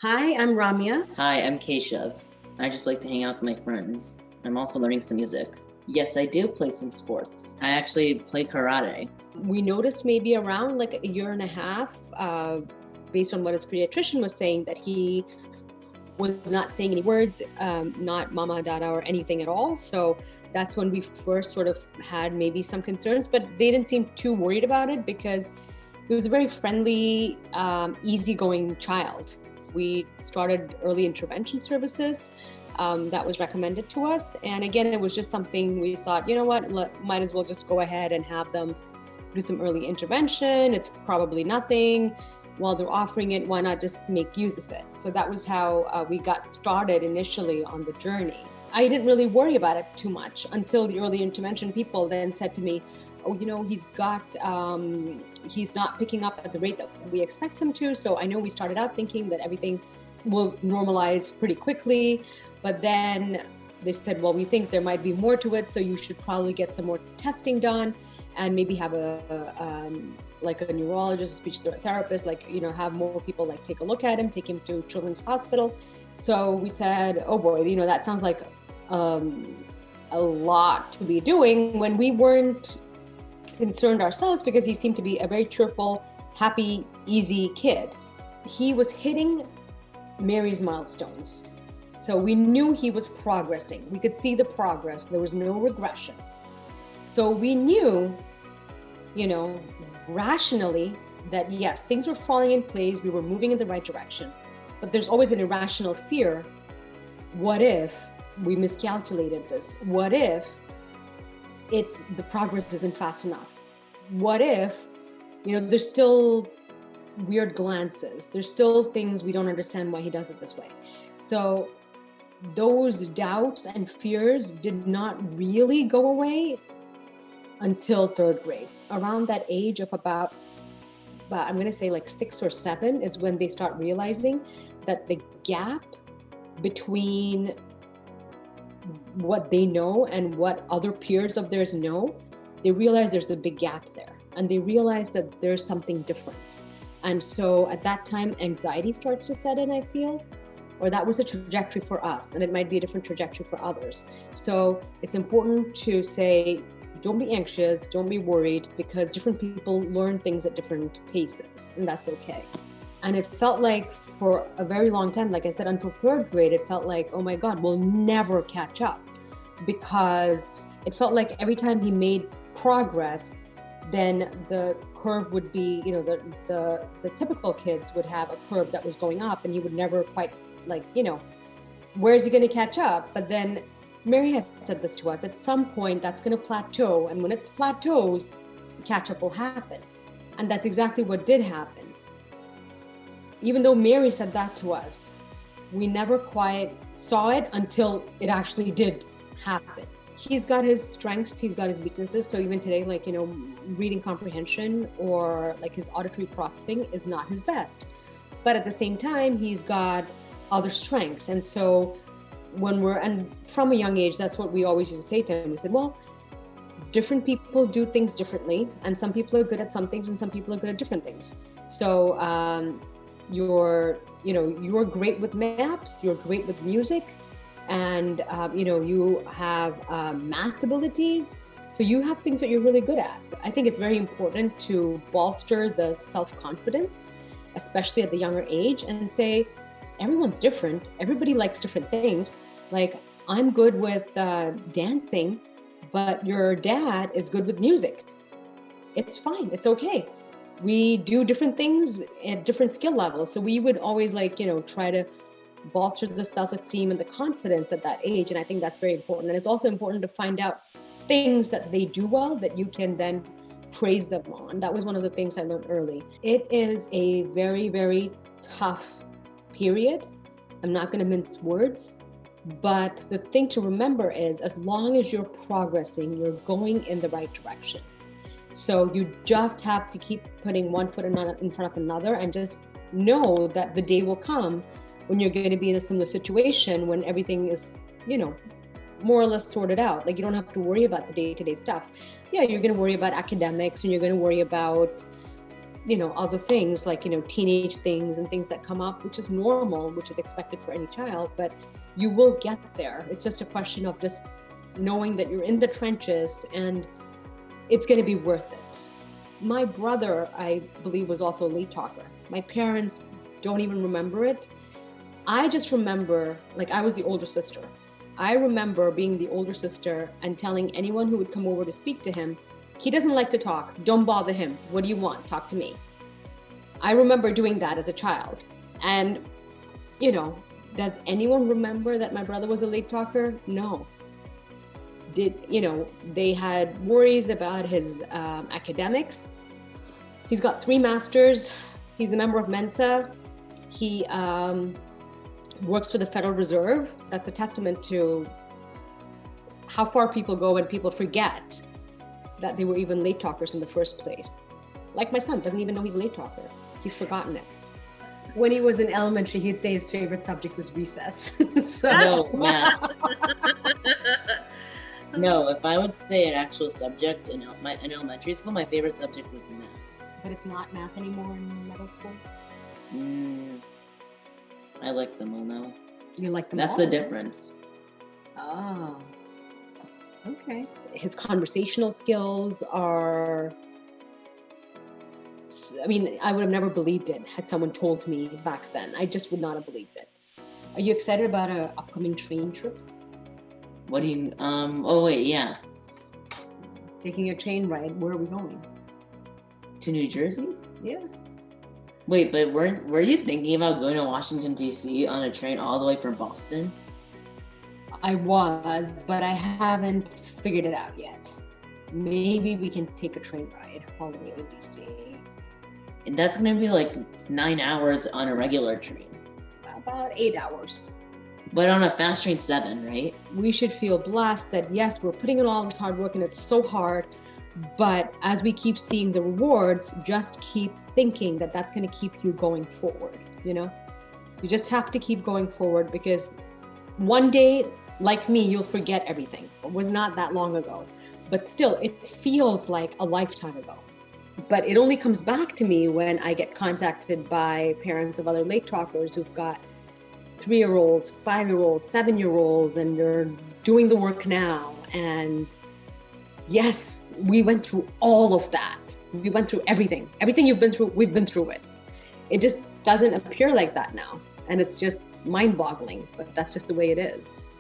Hi, I'm Ramya. Hi, I'm Keshav. I just like to hang out with my friends. I'm also learning some music. Yes, I do play some sports. I actually play karate. We noticed maybe around like a year and a half, based on what his pediatrician was saying, that he was not saying any words, not mama, dada, or anything at all. So that's when we first sort of had maybe some concerns, but they didn't seem too worried about it because he was a very friendly, easygoing child. We started early intervention services. That was recommended to us. And again, it was just something we thought, you know what, might as well just go ahead and have them do some early intervention. It's probably nothing. While they're offering it, why not just make use of it? So that was how we got started initially on the journey. I didn't really worry about it too much until the early intervention people then said to me, oh, he's not picking up at the rate that we expect him to. So I know we started out thinking that everything will normalize pretty quickly, but then they said, well, we think there might be more to it, so you should probably get some more testing done and maybe have like a neurologist, speech therapist, have more people like take a look at him, take him to Children's Hospital. So we said, oh boy, that sounds like a lot to be doing, when we weren't concerned ourselves because he seemed to be a very cheerful, happy, easy kid. He was hitting Mary's milestones. So we knew he was progressing. We could see the progress. There was no regression. So we knew, rationally, that yes, things were falling in place. We were moving in the right direction. But there's always an irrational fear. What if we miscalculated this? What if the progress isn't fast enough? What if, there's still weird glances? There's still things we don't understand why he does it this way. So those doubts and fears did not really go away until third grade. Around that age of about I'm going to say like 6 or 7 is when they start realizing that the gap between what they know and what other peers of theirs know, they realize there's a big gap there, and they realize that there's something different. And so at that time, anxiety starts to set in, I feel, or that was a trajectory for us, and it might be a different trajectory for others. So it's important to say, don't be anxious, don't be worried, because different people learn things at different paces, and that's okay. And it felt like for a very long time, like I said, until third grade, it felt like, oh my God, we'll never catch up, because it felt like every time he made progress, then the curve would be, the typical kids would have a curve that was going up, and he would never quite where's he going to catch up? But then Mary had said this to us, at some point that's going to plateau, and when it plateaus, the catch up will happen. And that's exactly what did happen. Even though Mary said that to us, we never quite saw it until it actually did happen. He's got his strengths, he's got his weaknesses. So even today, reading comprehension or like his auditory processing is not his best. But at the same time, he's got other strengths. And so and from a young age, that's what we always used to say to him. We said, well, different people do things differently, and some people are good at some things and some people are good at different things. So you're great with maps, you're great with music, and you have math abilities. So you have things that you're really good at. I think it's very important to bolster the self-confidence, especially at the younger age, and say, everyone's different. Everybody likes different things. Like, I'm good with dancing, but your dad is good with music. It's fine. It's okay. We do different things at different skill levels. So we would always try to bolster the self-esteem and the confidence at that age. And I think that's very important. And it's also important to find out things that they do well that you can then praise them on. That was one of the things I learned early. It is a very, very tough period. I'm not going to mince words, but the thing to remember is, as long as you're progressing, you're going in the right direction. So you just have to keep putting one foot in front of another, and just know that the day will come when you're going to be in a similar situation, when everything is, more or less sorted out. Like, you don't have to worry about the day-to-day stuff. Yeah, you're going to worry about academics, and you're going to worry about other things like, teenage things and things that come up, which is normal, which is expected for any child, but you will get there. It's just a question of just knowing that you're in the trenches and it's going to be worth it. My brother, I believe, was also a late talker. My parents don't even remember it. I just remember, like, I was the older sister. I remember being the older sister and telling anyone who would come over to speak to him, he doesn't like to talk. Don't bother him. What do you want? Talk to me. I remember doing that as a child. And, does anyone remember that my brother was a late talker? No. They had worries about his academics. He's got 3 masters. He's a member of Mensa. He works for the Federal Reserve. That's a testament to how far people go when people forget that they were even late talkers in the first place. Like my son doesn't even know he's a late talker. He's forgotten it. When he was in elementary, he'd say his favorite subject was recess. No, math. No, if I would say an actual subject in elementary school, my favorite subject was math. But it's not math anymore in middle school? I like them all now. You like them all? That's the difference. Oh, okay. His conversational skills are... I would have never believed it had someone told me back then. I just would not have believed it. Are you excited about an upcoming train trip? What do you... Oh, wait, yeah. Taking a train ride. Where are we going? To New Jersey? Yeah. Wait, but were you thinking about going to Washington, D.C. on a train all the way from Boston? I was, but I haven't figured it out yet. Maybe we can take a train ride all the way to D.C. And that's going to be like 9 hours on a regular train. About 8 hours. But on a fast train, 7, right? We should feel blessed that, yes, we're putting in all this hard work and it's so hard. But as we keep seeing the rewards, just keep thinking that that's going to keep you going forward. You just have to keep going forward, because one day, like me, you'll forget everything. It was not that long ago, but still it feels like a lifetime ago. But it only comes back to me when I get contacted by parents of other late talkers who've got 3-year-olds, 5-year-olds, 7-year-olds, and they're doing the work now. And yes, we went through all of that. We went through everything. Everything you've been through, we've been through it. It just doesn't appear like that now. And it's just mind-boggling, but that's just the way it is.